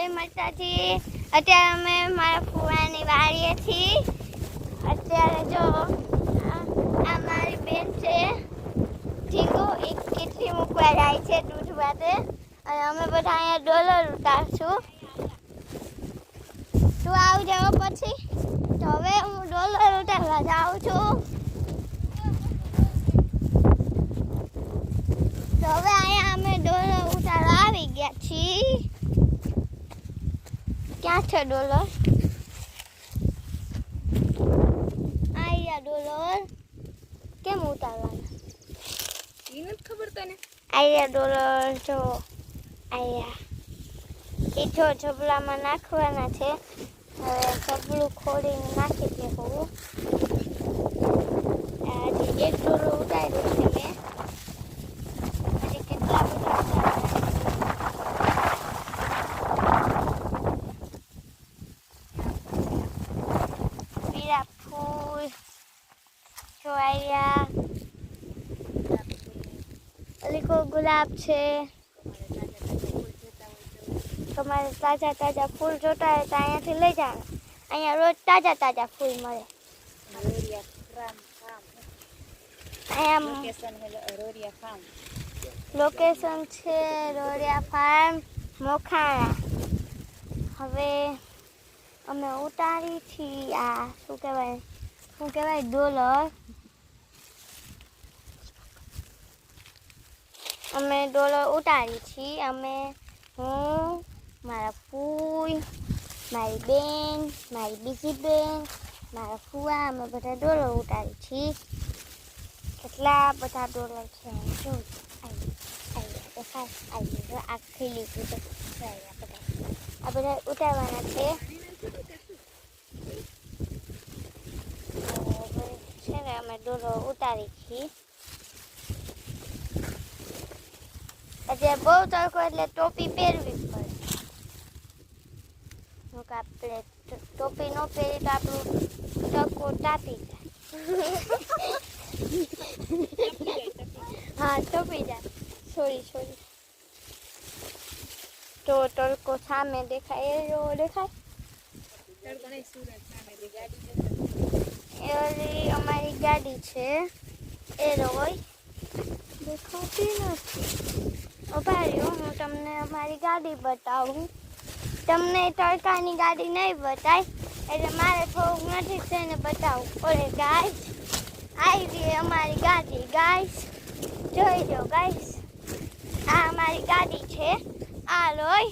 જય માતાજી। અત્યારે અમે મારા ફુવાની વાડીએ છીએ। અત્યારે જો આ મારી બેન છે ઢીંગો, એ કેટલી મૂકવા જાય છે દૂધ વાતે, અને અમે બધા અહીંયા ડોલર ઉતારશું। તું આવી જાવ પછી, તો હવે હું ડોલર ઉતારવા જાઉં છું। તો હવે અહીંયા અમે ડોલર ઉતારવા આવી ગયા છીએ। ક્યાં છે ડોલર? આયા ડોલર કેમ ઉતારવાના એ નથી ખબર તને? આયા ડોલર જો આયા, એ જો ઝબલામાં નાખવાના છે। હવે ઝબલું ખોલીને નાખી દેવું। આજે એક ડોલર ઉતાર્યું છે મેં। હજી કેટલા બધા પીળા ફૂલ જો આયા, અલીકો ગુલાબ છે। તમારે તાજા તાજા ફૂલ જોતા હોય તો અહીંયાથી લઈ જવાના। અહીંયા રોજ તાજા તાજા ફૂલ મળે। અહીંયા લોકેશન છે રોરિયા ફાર્મ મોખાણા। હવે અમે ઉતારી છીએ આ શું કહેવાય ડોલર। અમે ડોલર ઉતારી છીએ। અમે હું, મારા ફૂઈ, મારી બેન, મારી બીજી બેન, મારા ફુવા, અમે બધા ડોલર ઉતારી છીએ। કેટલા બધા ડોલર છે જો આવી આખી લીધું તો આ બધા ઉતારવાના છે। છે ને અમે ડોલર ઉતારી છીએ। અત્યારે બહુ તડકો એટલે ટોપી પહેરવી પડે। આપણે ટોપી ન પહેરી તો આપણું તડકો તાપી જાય। હા ટોપી જાય, સોરી તો તડકો સામે દેખાય, એવો દેખાય। એ અમારી ગાડી છે, એ રોય દેખાતી નથી। ઉભાર્યો હું તમને અમારી ગાડી બતાવું। તમને તડકાની ગાડી નહીં બતાય એટલે મારે થોડુંક નથી થઈને બતાવું પડે। ગાઈસ આવી રહી અમારી ગાડી, ગાઈસ જોઈ લો ગાઈસ, આ અમારી ગાડી છે। આ લોય